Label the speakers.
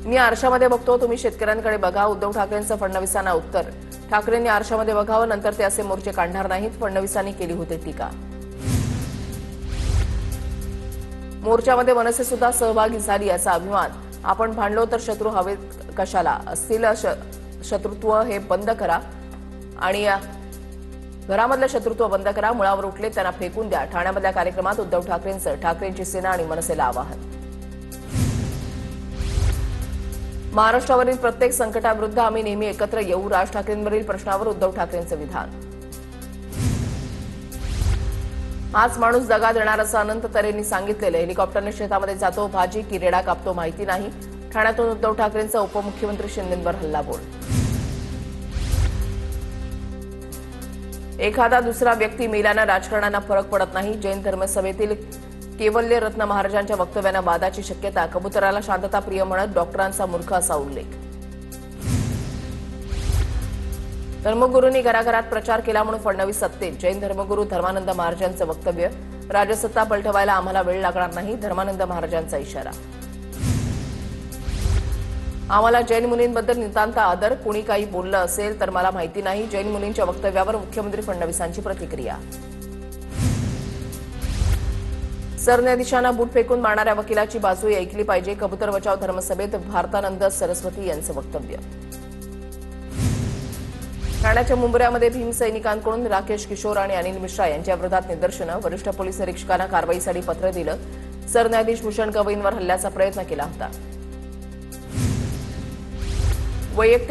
Speaker 1: मी आरशामध्ये बघतो, तुम्ही शेतकऱ्यांकडे बघा. उद्धव ठाकरेंचं फडणवीसांना उत्तर. ठाकरेंनी आरशामध्ये बघावं, नंतर ते असे मोर्चे काढणार नाहीत, फडणवीसांनी केली होती टीका. मोर्चामध्ये मनसे सुद्धा सहभागी झाली याचा अभिमान. आपण भांडलो तर शत्रू हवेत कशाला, असतील शत्रुत्व हे बंद करा आणि घरामधलं शत्रुत्व बंद करा. मुळावर उठले त्यांना फेकून द्या. ठाण्यामधल्या कार्यक्रमात उद्धव ठाकरेंचं ठाकरेंची सेना आणि मनसेला आवाहन. महाराष्ट्रावरील प्रत्येक संकटाविरुद्ध आम्ही नेहमी एकत्र येऊ. राज ठाकरेंवरील प्रश्नावर उद्धव ठाकरेंचं विधान. हाच माणूस दगा देणार असं अनंत तरेंनी सांगितलेलं. हेलिकॉप्टरने शेतामध्ये जातो, भाजी की रेडा कापतो माहिती नाही. ठाण्यातून उद्धव ठाकरेंचा उपमुख्यमंत्री शिंदेंवर हल्लाबोल. एखादा दुसरा व्यक्ती मेल्यानं राजकारणांना फरक पडत नाही. जैन धर्मसभेतील केवल्य रत्न महाराजांच्या वक्तव्यानं वादाची शक्यता. कबुतराला शांतता प्रिय म्हणत डॉक्टरांचा मूर्ख असा उल्लेख. धर्मगुरूंनी घराघरात प्रचार केला म्हणून फडणवीस सत्तेत. जैन धर्मगुरू धर्मानंद महाराजांचं वक्तव्य. राजसत्ता पलटवायला आम्हाला वेळ लागणार नाही, धर्मानंद महाराजांचा इशारा. आम्हाला जैन मुनींबद्दल नितांत आदर. कुणी काही बोललं असेल तर मला माहिती नाही. जैन मुनींच्या वक्तव्यावर मुख्यमंत्री फडणवीसांची प्रतिक्रिया. सरन्यायाधीशांना बूट फेकून मारणाऱ्या वकिलाची बाजूही ऐकली पाहिजे. कबूतर बचाव धर्मसभेत भारतानंद सरस्वती यांचं वक्तव्य. ठाण्याच्या मुंबऱ्यामध्ये भीमसैनिकांकडून राकेश किशोर आणि अनिल मिश्रा यांच्या विरोधात निदर्शनं. वरिष्ठ पोलीस निरीक्षकांना कारवाईसाठी पत्र दिलं. सरन्यायाधीश भूषण गवईंवर हल्ल्याचा प्रयत्न केला होता. वैयक्तिक